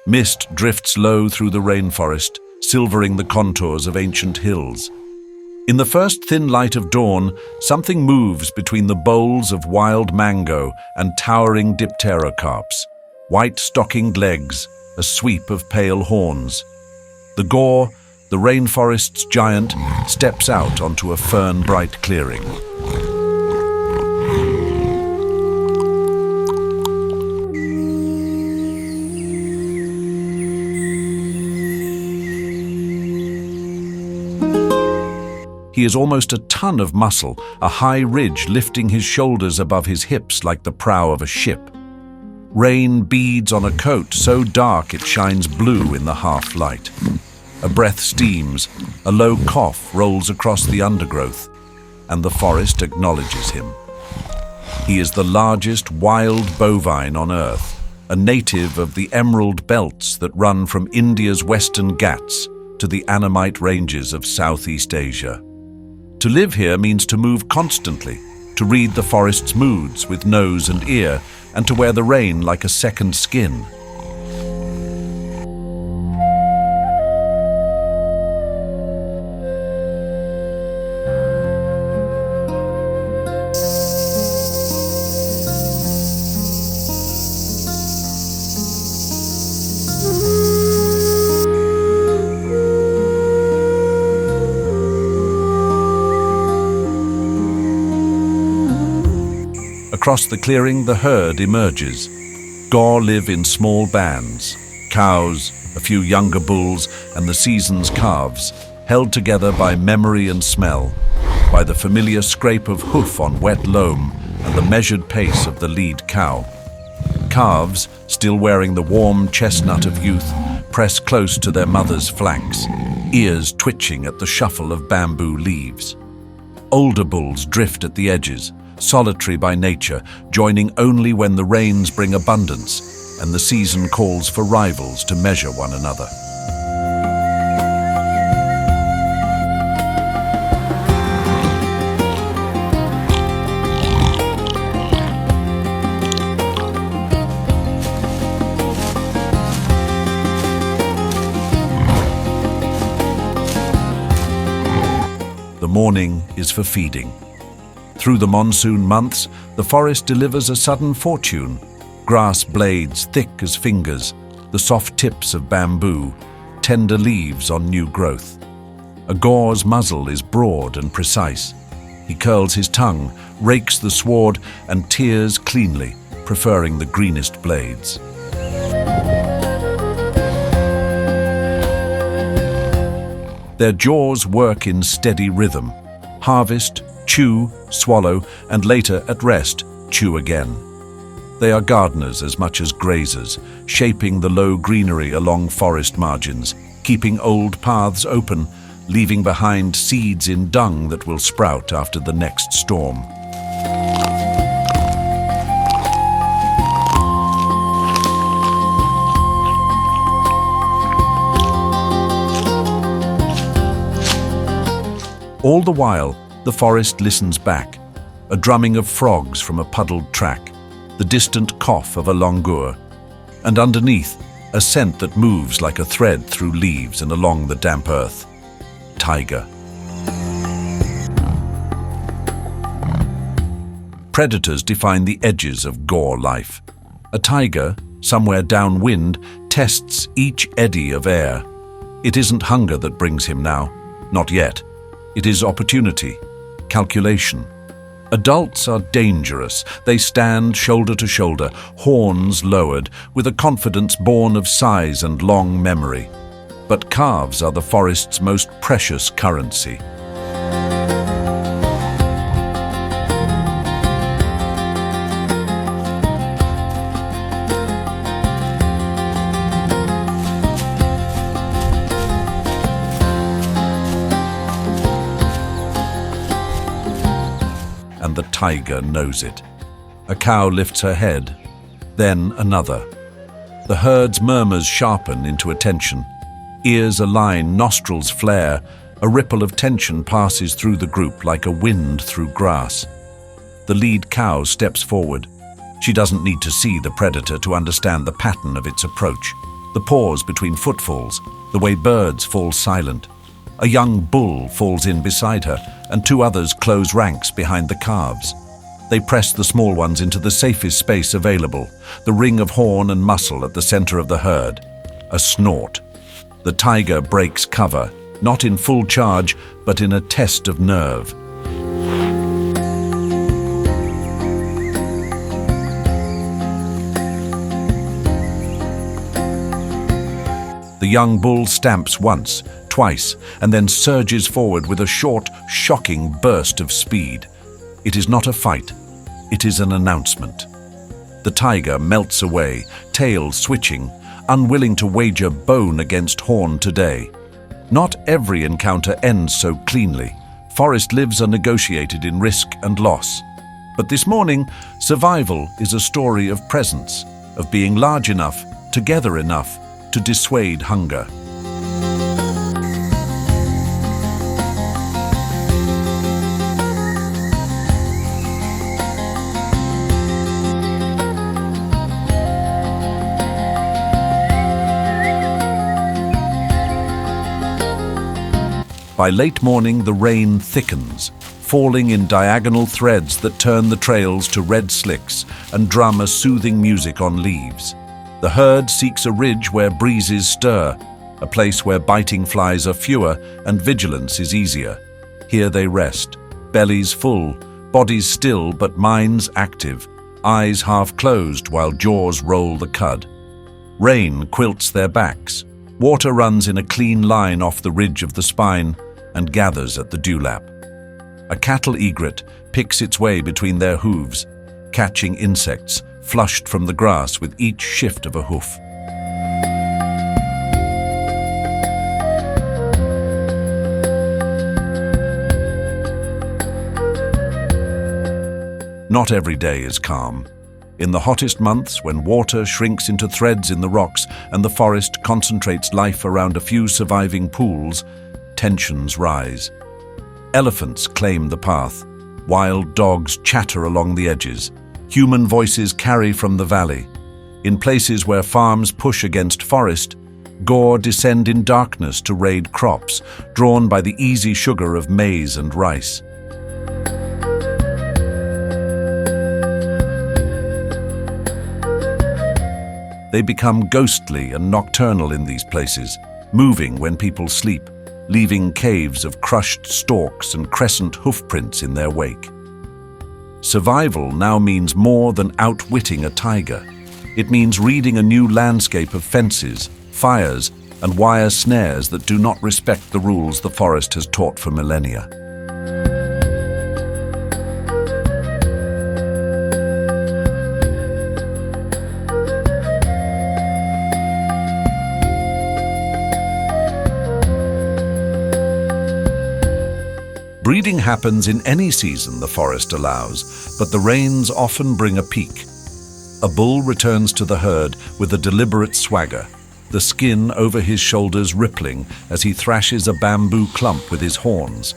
Mist drifts low through the rainforest, silvering the contours of ancient hills. In the first thin light of dawn, something moves between the boles of wild mango and towering dipterocarps, white-stockinged legs, a sweep of pale horns. The gaur, the rainforest's giant, steps out onto a fern-bright clearing. He is almost a ton of muscle, a high ridge lifting his shoulders above his hips like the prow of a ship. Rain beads on a coat so dark it shines blue in the half-light. A breath steams, a low cough rolls across the undergrowth, and the forest acknowledges him. He is the largest wild bovine on Earth, a native of the emerald belts that run from India's western Ghats to the Annamite ranges of Southeast Asia. To live here means to move constantly, to read the forest's moods with nose and ear, and to wear the rain like a second skin. Across the clearing, the herd emerges. Gaur live in small bands, cows, a few younger bulls, and the season's calves, held together by memory and smell, by the familiar scrape of hoof on wet loam and the measured pace of the lead cow. Calves, still wearing the warm chestnut of youth, press close to their mother's flanks, ears twitching at the shuffle of bamboo leaves. Older bulls drift at the edges, solitary by nature, joining only when the rains bring abundance and the season calls for rivals to measure one another. The morning is for feeding. Through the monsoon months, the forest delivers a sudden fortune. Grass blades thick as fingers, the soft tips of bamboo, tender leaves on new growth. A gaur's muzzle is broad and precise. He curls his tongue, rakes the sward, and tears cleanly, preferring the greenest blades. Their jaws work in steady rhythm. Harvest, chew, swallow, and later, at rest, chew again. They are gardeners as much as grazers, shaping the low greenery along forest margins, keeping old paths open, leaving behind seeds in dung that will sprout after the next storm. All the while, the forest listens back, a drumming of frogs from a puddled track, the distant cough of a langur, and underneath, a scent that moves like a thread through leaves and along the damp earth. Tiger. Predators define the edges of gaur life. A tiger, somewhere downwind, tests each eddy of air. It isn't hunger that brings him now, not yet. It is opportunity. Calculation. Adults are dangerous. They stand shoulder to shoulder, horns lowered, with a confidence born of size and long memory. But calves are the forest's most precious currency. And the tiger knows it. A cow lifts her head, then another. The herd's murmurs sharpen into attention. Ears align, nostrils flare. A ripple of tension passes through the group like a wind through grass. The lead cow steps forward. She doesn't need to see the predator to understand the pattern of its approach. The pause between footfalls, the way birds fall silent. A young bull falls in beside her, and two others close ranks behind the calves. They press the small ones into the safest space available, the ring of horn and muscle at the center of the herd. A snort. The tiger breaks cover, not in full charge, but in a test of nerve. The young bull stamps once, twice, and then surges forward with a short, shocking burst of speed. It is not a fight. It is an announcement. The tiger melts away, tail switching, unwilling to wager bone against horn today. Not every encounter ends so cleanly. Forest lives are negotiated in risk and loss. But this morning, survival is a story of presence, of being large enough, together enough, to dissuade hunger. By late morning, the rain thickens, falling in diagonal threads that turn the trails to red slicks and drum a soothing music on leaves. The herd seeks a ridge where breezes stir, a place where biting flies are fewer and vigilance is easier. Here they rest, bellies full, bodies still but minds active, eyes half closed while jaws roll the cud. Rain quilts their backs. Water runs in a clean line off the ridge of the spine and gathers at the dewlap. A cattle egret picks its way between their hooves, catching insects flushed from the grass with each shift of a hoof. Not every day is calm. In the hottest months, when water shrinks into threads in the rocks and the forest concentrates life around a few surviving pools, tensions rise. Elephants claim the path. Wild dogs chatter along the edges. Human voices carry from the valley. In places where farms push against forest, gaur descend in darkness to raid crops, drawn by the easy sugar of maize and rice. They become ghostly and nocturnal in these places, moving when people sleep, leaving caves of crushed stalks and crescent hoofprints in their wake. Survival now means more than outwitting a tiger. It means reading a new landscape of fences, fires, and wire snares that do not respect the rules the forest has taught for millennia. Breeding happens in any season the forest allows, but the rains often bring a peak. A bull returns to the herd with a deliberate swagger, the skin over his shoulders rippling as he thrashes a bamboo clump with his horns.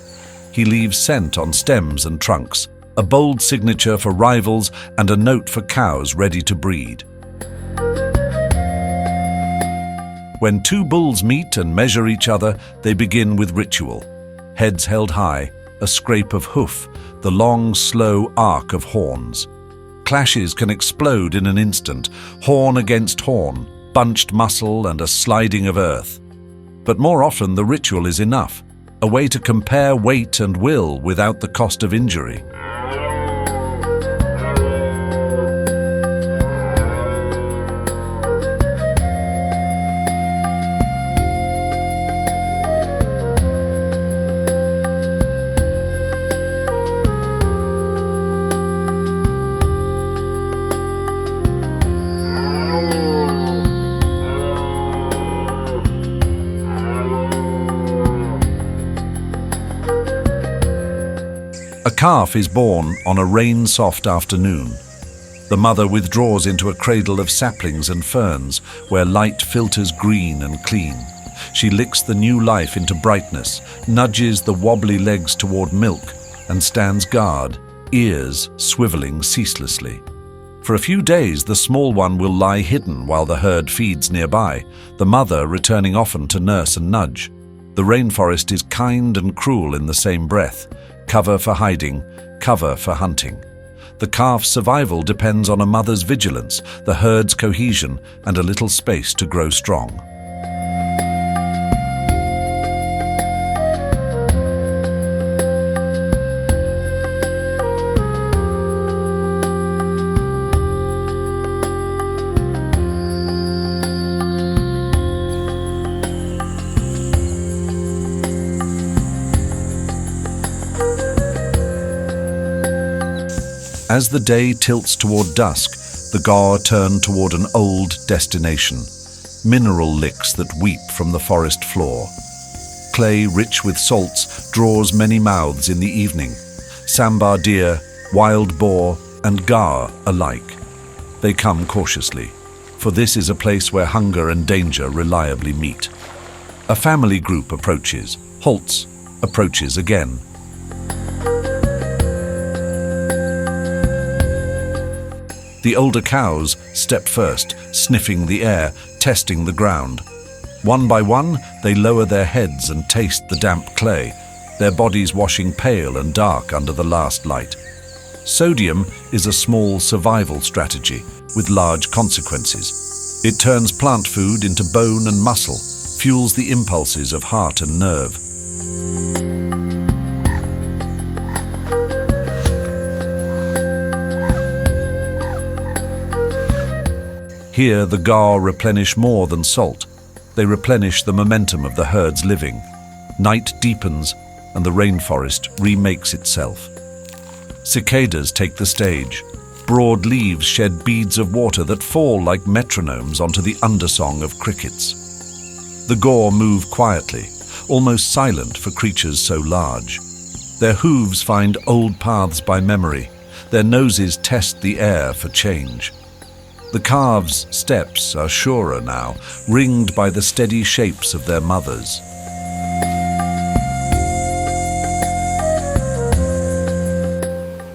He leaves scent on stems and trunks, a bold signature for rivals and a note for cows ready to breed. When two bulls meet and measure each other, they begin with ritual. Heads held high, a scrape of hoof, the long, slow arc of horns. Clashes can explode in an instant, horn against horn, bunched muscle and a sliding of earth. But more often the ritual is enough, a way to compare weight and will without the cost of injury. A calf is born on a rain-soft afternoon. The mother withdraws into a cradle of saplings and ferns where light filters green and clean. She licks the new life into brightness, nudges the wobbly legs toward milk, and stands guard, ears swiveling ceaselessly. For a few days, the small one will lie hidden while the herd feeds nearby, the mother returning often to nurse and nudge. The rainforest is kind and cruel in the same breath, cover for hiding, cover for hunting. The calf's survival depends on a mother's vigilance, the herd's cohesion, and a little space to grow strong. As the day tilts toward dusk, the gaur turn toward an old destination, mineral licks that weep from the forest floor. Clay rich with salts draws many mouths in the evening, sambar deer, wild boar, and gaur alike. They come cautiously, for this is a place where hunger and danger reliably meet. A family group approaches, halts, approaches again. The older cows step first, sniffing the air, testing the ground. One by one, they lower their heads and taste the damp clay, their bodies washing pale and dark under the last light. Sodium is a small survival strategy with large consequences. It turns plant food into bone and muscle, fuels the impulses of heart and nerve. Here, the gaur replenish more than salt. They replenish the momentum of the herd's living. Night deepens, and the rainforest remakes itself. Cicadas take the stage. Broad leaves shed beads of water that fall like metronomes onto the undersong of crickets. The gaur move quietly, almost silent for creatures so large. Their hooves find old paths by memory. Their noses test the air for change. The calves' steps are surer now, ringed by the steady shapes of their mothers.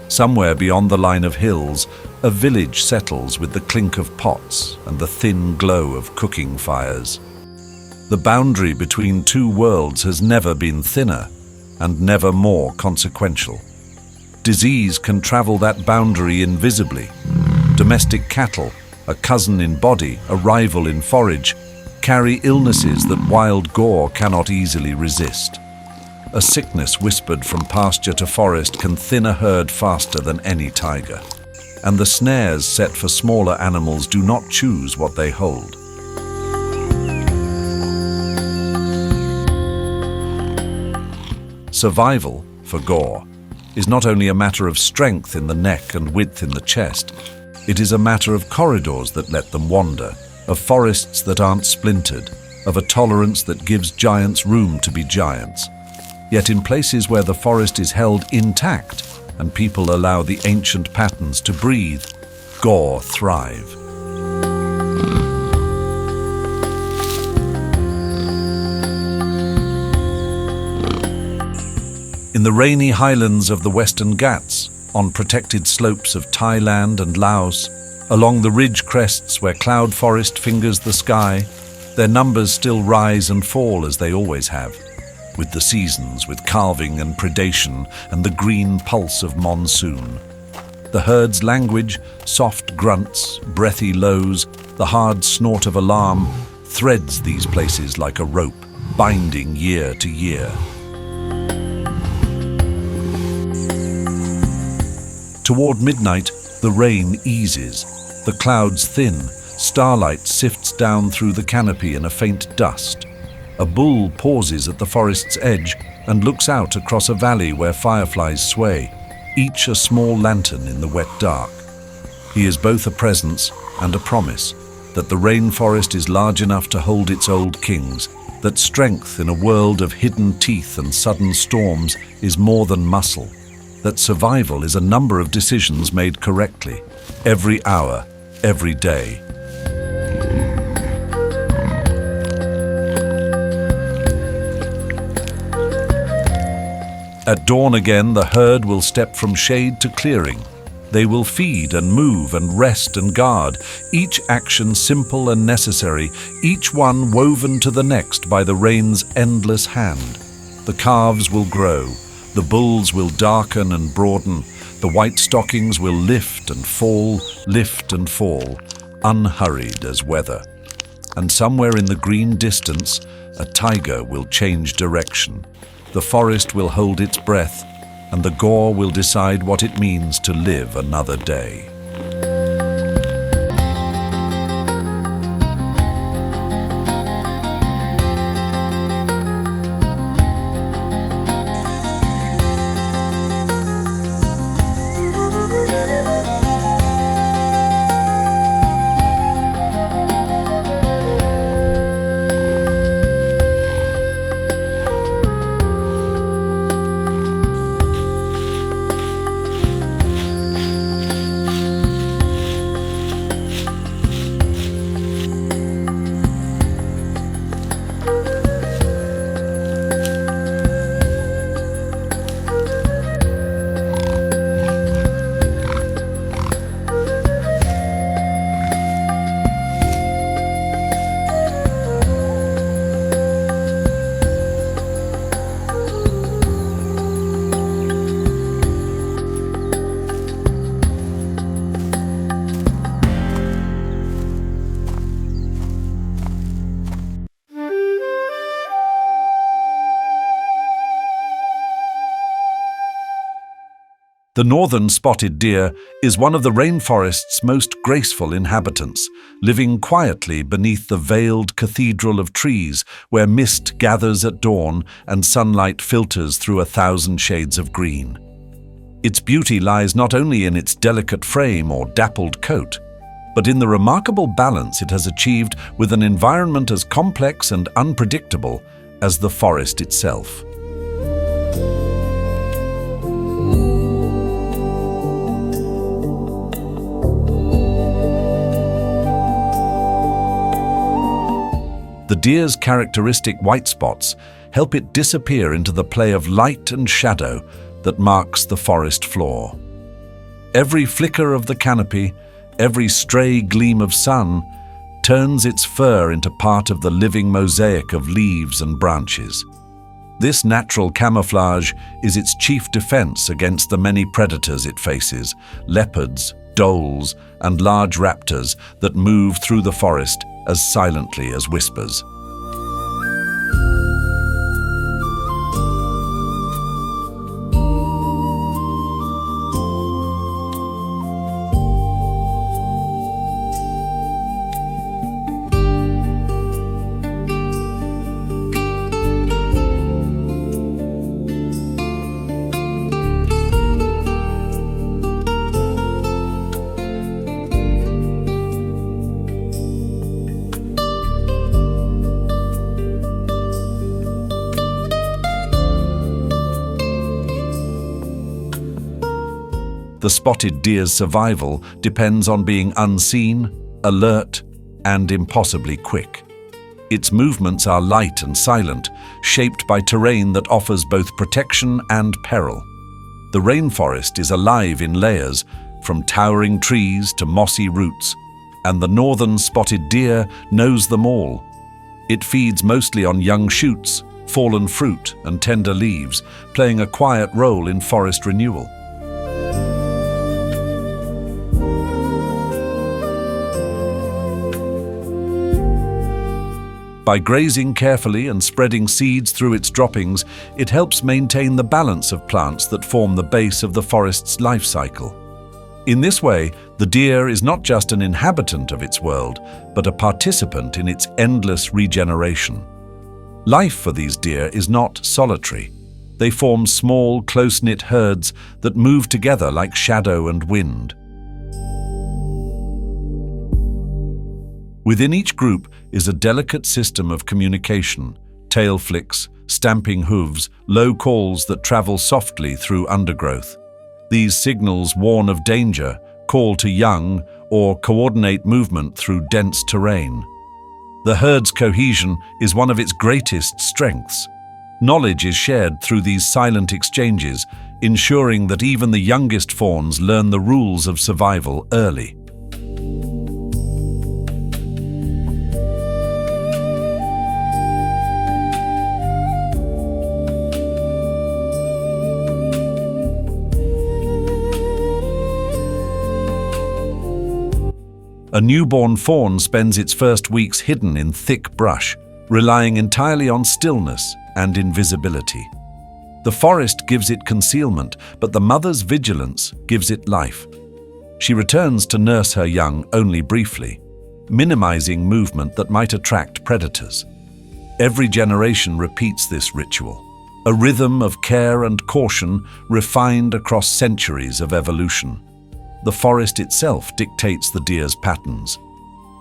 Somewhere beyond the line of hills, a village settles with the clink of pots and the thin glow of cooking fires. The boundary between two worlds has never been thinner and never more consequential. Disease can travel that boundary invisibly. Domestic cattle, a cousin in body, a rival in forage, carry illnesses that wild gaur cannot easily resist. A sickness whispered from pasture to forest can thin a herd faster than any tiger. And the snares set for smaller animals do not choose what they hold. Survival, for gaur, is not only a matter of strength in the neck and width in the chest. It is a matter of corridors that let them wander, of forests that aren't splintered, of a tolerance that gives giants room to be giants. Yet in places where the forest is held intact and people allow the ancient patterns to breathe, gaur thrive. In the rainy highlands of the Western Ghats, on protected slopes of Thailand and Laos, along the ridge crests where cloud forest fingers the sky, their numbers still rise and fall as they always have, with the seasons, with calving and predation and the green pulse of monsoon. The herd's language, soft grunts, breathy lows, the hard snort of alarm, threads these places like a rope, binding year to year. Toward midnight, the rain eases. The clouds thin. Starlight sifts down through the canopy in a faint dust. A bull pauses at the forest's edge and looks out across a valley where fireflies sway, each a small lantern in the wet dark. He is both a presence and a promise that the rainforest is large enough to hold its old kings, that strength in a world of hidden teeth and sudden storms is more than muscle, that survival is a number of decisions made correctly, every hour, every day. At dawn again, the herd will step from shade to clearing, They will feed and move and rest and guard, each action simple and necessary, each one woven to the next by the rain's endless hand. The calves will grow, the bulls will darken and broaden, the white stockings will lift and fall, unhurried as weather. And somewhere in the green distance, a tiger will change direction. The forest will hold its breath, and the gaur will decide what it means to live another day. The northern spotted deer is one of the rainforest's most graceful inhabitants, living quietly beneath the veiled cathedral of trees where mist gathers at dawn and sunlight filters through 1,000 shades of green. Its beauty lies not only in its delicate frame or dappled coat, but in the remarkable balance it has achieved with an environment as complex and unpredictable as the forest itself. The deer's characteristic white spots help it disappear into the play of light and shadow that marks the forest floor. Every flicker of the canopy, every stray gleam of sun, turns its fur into part of the living mosaic of leaves and branches. This natural camouflage is its chief defense against the many predators it faces: leopards, dholes, and large raptors that move through the forest as silently as whispers. The spotted deer's survival depends on being unseen, alert, and impossibly quick. Its movements are light and silent, shaped by terrain that offers both protection and peril. The rainforest is alive in layers, from towering trees to mossy roots, and the northern spotted deer knows them all. It feeds mostly on young shoots, fallen fruit, and tender leaves, playing a quiet role in forest renewal. By grazing carefully and spreading seeds through its droppings, it helps maintain the balance of plants that form the base of the forest's life cycle. In this way, the deer is not just an inhabitant of its world, but a participant in its endless regeneration. Life for these deer is not solitary. They form small, close-knit herds that move together like shadow and wind. Within each group is a delicate system of communication: tail flicks, stamping hooves, low calls that travel softly through undergrowth. These signals warn of danger, call to young, or coordinate movement through dense terrain. The herd's cohesion is one of its greatest strengths. Knowledge is shared through these silent exchanges, ensuring that even the youngest fawns learn the rules of survival early. A newborn fawn spends its first weeks hidden in thick brush, relying entirely on stillness and invisibility. The forest gives it concealment, but the mother's vigilance gives it life. She returns to nurse her young only briefly, minimizing movement that might attract predators. Every generation repeats this ritual, a rhythm of care and caution refined across centuries of evolution. The forest itself dictates the deer's patterns.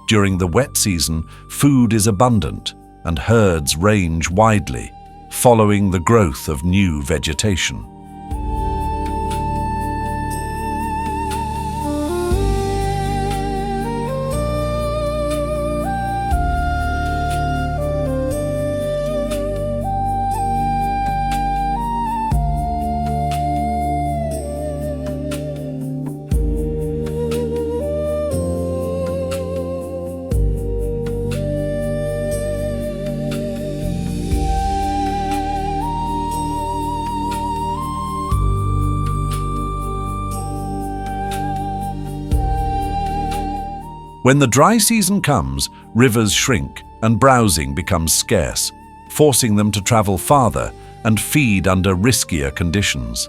During the wet season, food is abundant and herds range widely, following the growth of new vegetation. When the dry season comes, rivers shrink and browsing becomes scarce, forcing them to travel farther and feed under riskier conditions.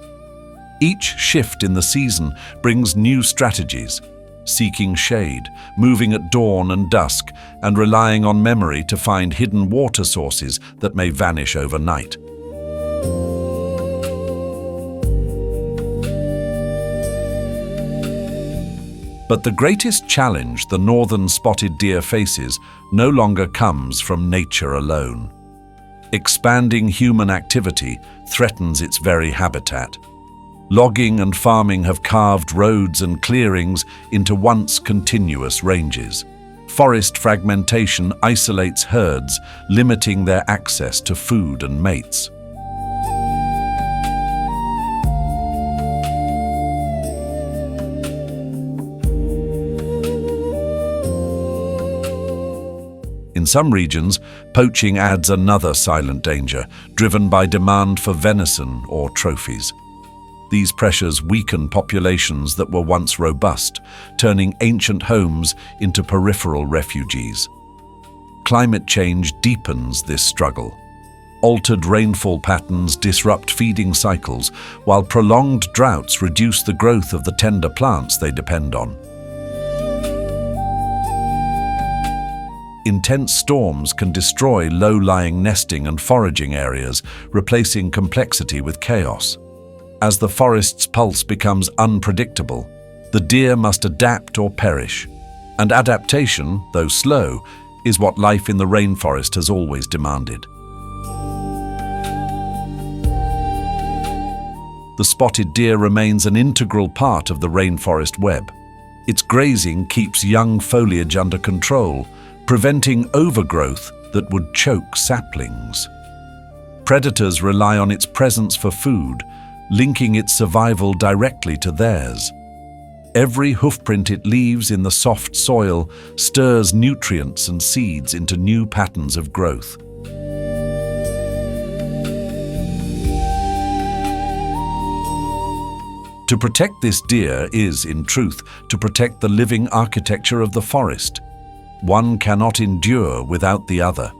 Each shift in the season brings new strategies, seeking shade, moving at dawn and dusk, and relying on memory to find hidden water sources that may vanish overnight. But the greatest challenge the northern spotted deer faces no longer comes from nature alone. Expanding human activity threatens its very habitat. Logging and farming have carved roads and clearings into once continuous ranges. Forest fragmentation isolates herds, limiting their access to food and mates. In some regions, poaching adds another silent danger, driven by demand for venison or trophies. These pressures weaken populations that were once robust, turning ancient homes into peripheral refugees. Climate change deepens this struggle. Altered rainfall patterns disrupt feeding cycles, while prolonged droughts reduce the growth of the tender plants they depend on. Intense storms can destroy low-lying nesting and foraging areas, replacing complexity with chaos. As the forest's pulse becomes unpredictable, the deer must adapt or perish. And adaptation, though slow, is what life in the rainforest has always demanded. The spotted deer remains an integral part of the rainforest web. Its grazing keeps young foliage under control, preventing overgrowth that would choke saplings. Predators rely on its presence for food, linking its survival directly to theirs. Every hoofprint it leaves in the soft soil stirs nutrients and seeds into new patterns of growth. To protect this deer is, in truth, to protect the living architecture of the forest. One cannot endure without the other.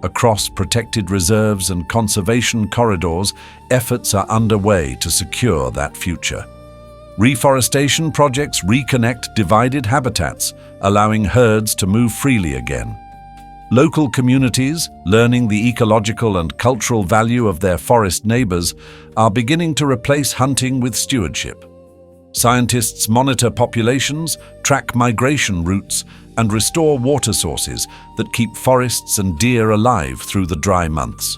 Across protected reserves and conservation corridors, efforts are underway to secure that future. Reforestation projects reconnect divided habitats, allowing herds to move freely again. Local communities, learning the ecological and cultural value of their forest neighbors, are beginning to replace hunting with stewardship. Scientists monitor populations, track migration routes, and restore water sources that keep forests and deer alive through the dry months.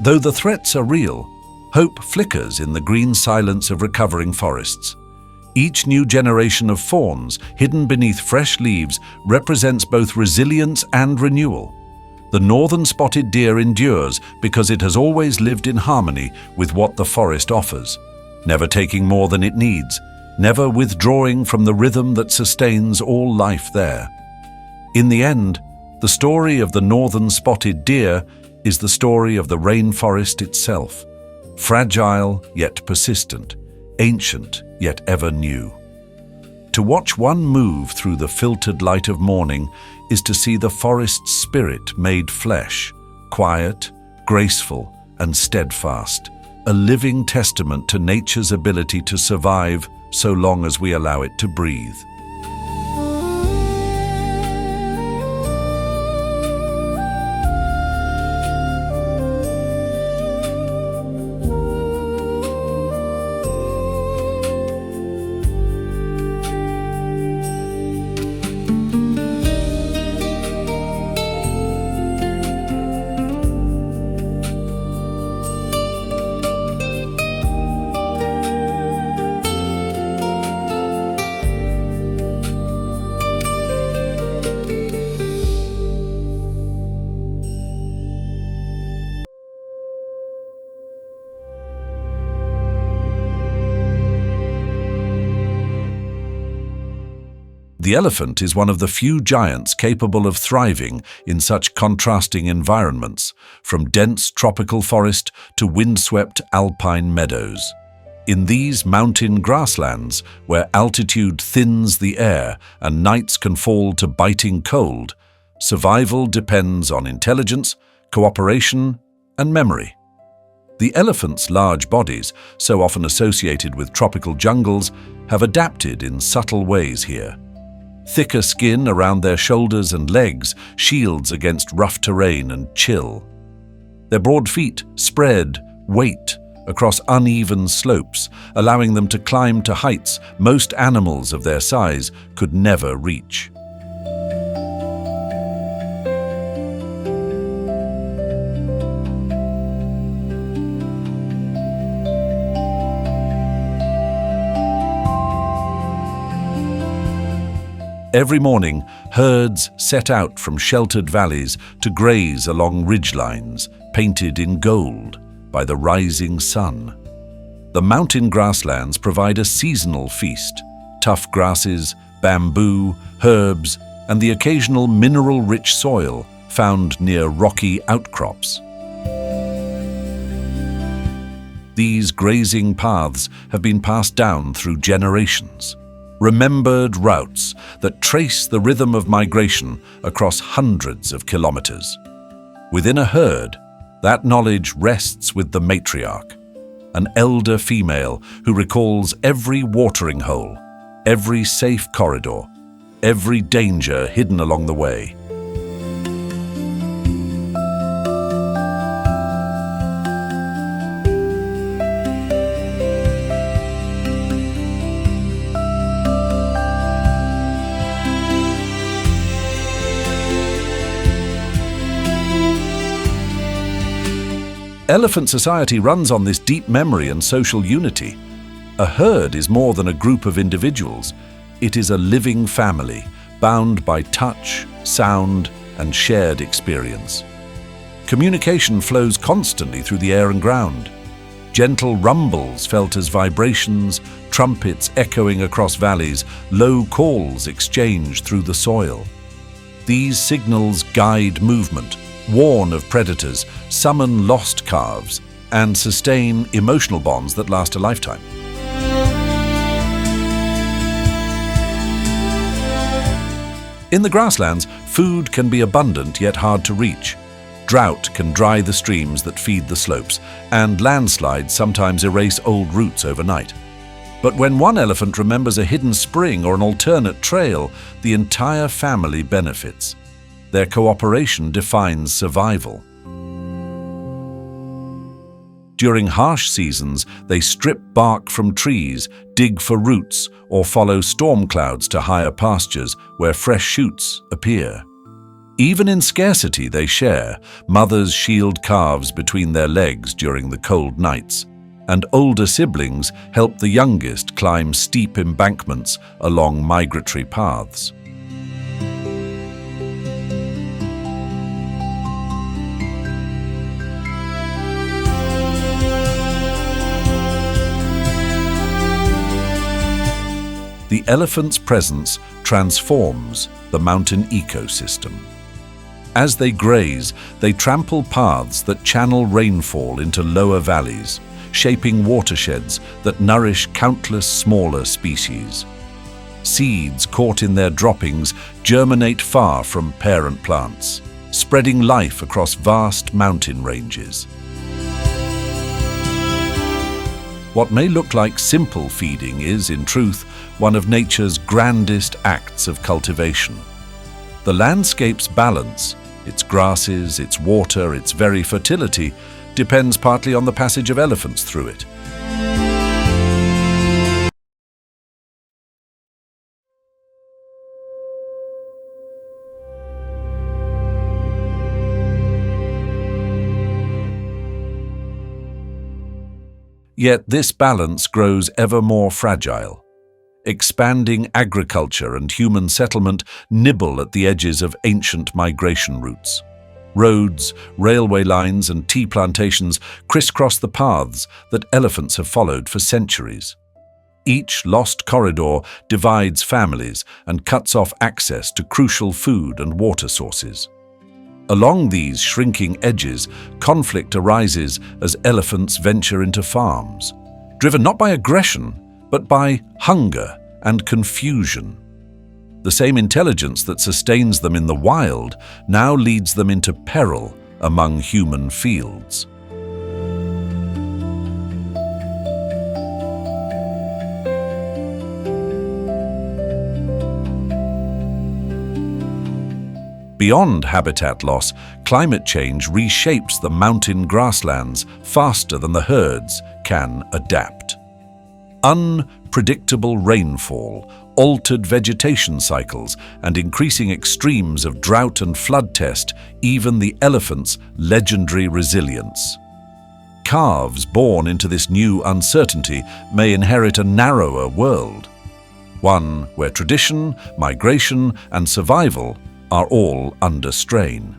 Though the threats are real, hope flickers in the green silence of recovering forests. Each new generation of fawns, hidden beneath fresh leaves, represents both resilience and renewal. The northern spotted deer endures because it has always lived in harmony with what the forest offers, never taking more than it needs, never withdrawing from the rhythm that sustains all life there. In the end, the story of the northern spotted deer is the story of the rainforest itself, fragile yet persistent, ancient yet ever new. To watch one move through the filtered light of morning is to see the forest's spirit made flesh, quiet, graceful, and steadfast, a living testament to nature's ability to survive so long as we allow it to breathe. The elephant is one of the few giants capable of thriving in such contrasting environments, from dense tropical forest to windswept alpine meadows. In these mountain grasslands, where altitude thins the air and nights can fall to biting cold, survival depends on intelligence, cooperation, and memory. The elephant's large bodies, so often associated with tropical jungles, have adapted in subtle ways here. Thicker skin around their shoulders and legs shields against rough terrain and chill. Their broad feet spread weight across uneven slopes, allowing them to climb to heights most animals of their size could never reach. Every morning, herds set out from sheltered valleys to graze along ridgelines painted in gold by the rising sun. The mountain grasslands provide a seasonal feast: tough grasses, bamboo, herbs, and the occasional mineral-rich soil found near rocky outcrops. These grazing paths have been passed down through generations. Remembered routes that trace the rhythm of migration across hundreds of kilometers. Within a herd, that knowledge rests with the matriarch, an elder female who recalls every watering hole, every safe corridor, every danger hidden along the way. Elephant society runs on this deep memory and social unity. A herd is more than a group of individuals. It is a living family, bound by touch, sound, and shared experience. Communication flows constantly through the air and ground. Gentle rumbles felt as vibrations, trumpets echoing across valleys, low calls exchanged through the soil. These signals guide movement, warn of predators, summon lost calves, and sustain emotional bonds that last a lifetime. In the grasslands, food can be abundant yet hard to reach. Drought can dry the streams that feed the slopes, and landslides sometimes erase old routes overnight. But when one elephant remembers a hidden spring or an alternate trail, the entire family benefits. Their cooperation defines survival. During harsh seasons, they strip bark from trees, dig for roots, or follow storm clouds to higher pastures where fresh shoots appear. Even in scarcity they share. Mothers shield calves between their legs during the cold nights, and older siblings help the youngest climb steep embankments along migratory paths. The elephant's presence transforms the mountain ecosystem. As they graze, they trample paths that channel rainfall into lower valleys, shaping watersheds that nourish countless smaller species. Seeds caught in their droppings germinate far from parent plants, spreading life across vast mountain ranges. What may look like simple feeding is, in truth, one of nature's grandest acts of cultivation. The landscape's balance, its grasses, its water, its very fertility, depends partly on the passage of elephants through it. Yet this balance grows ever more fragile. Expanding agriculture and human settlement nibble at the edges of ancient migration routes. Roads, railway lines, and tea plantations crisscross the paths that elephants have followed for centuries. Each lost corridor divides families and cuts off access to crucial food and water sources. Along these shrinking edges, conflict arises as elephants venture into farms, driven not by aggression, but by hunger and confusion. The same intelligence that sustains them in the wild now leads them into peril among human fields. Beyond habitat loss, climate change reshapes the mountain grasslands faster than the herds can adapt. Unpredictable rainfall, altered vegetation cycles, and increasing extremes of drought and flood test even the elephant's legendary resilience. Calves born into this new uncertainty may inherit a narrower world, one where tradition, migration, and survival are all under strain.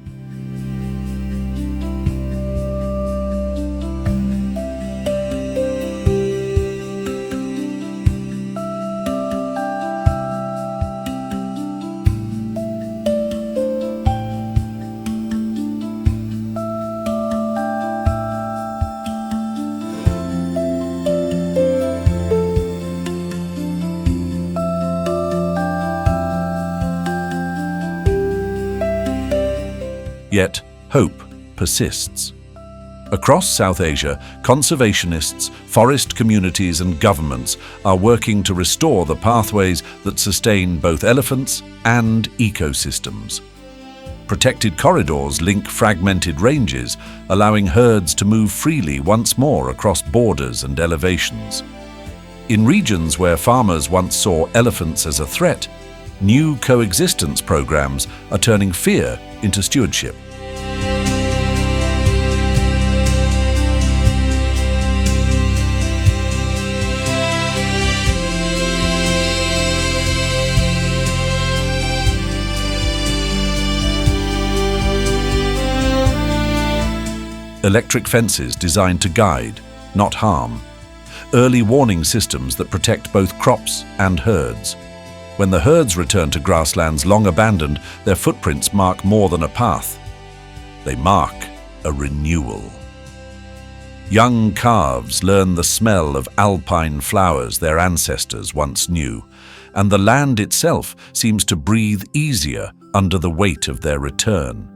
Yet, hope persists. Across South Asia, conservationists, forest communities and governments are working to restore the pathways that sustain both elephants and ecosystems. Protected corridors link fragmented ranges, allowing herds to move freely once more across borders and elevations. In regions where farmers once saw elephants as a threat, new coexistence programs are turning fear into stewardship. Electric fences designed to guide, not harm. Early warning systems that protect both crops and herds. When the herds return to grasslands long abandoned, their footprints mark more than a path. They mark a renewal. Young calves learn the smell of alpine flowers their ancestors once knew, and the land itself seems to breathe easier under the weight of their return.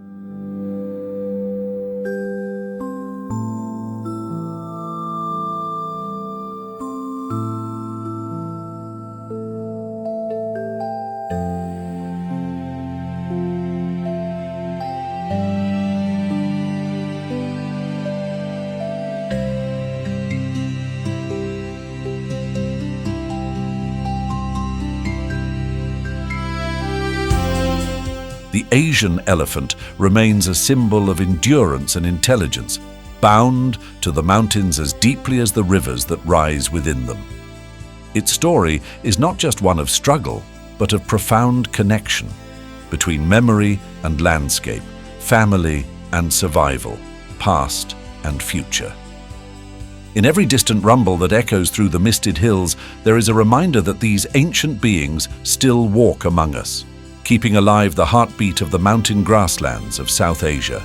The Asian elephant remains a symbol of endurance and intelligence, bound to the mountains as deeply as the rivers that rise within them. Its story is not just one of struggle, but of profound connection between memory and landscape, family and survival, past and future. In every distant rumble that echoes through the misted hills, there is a reminder that these ancient beings still walk among us, keeping alive the heartbeat of the mountain grasslands of South Asia.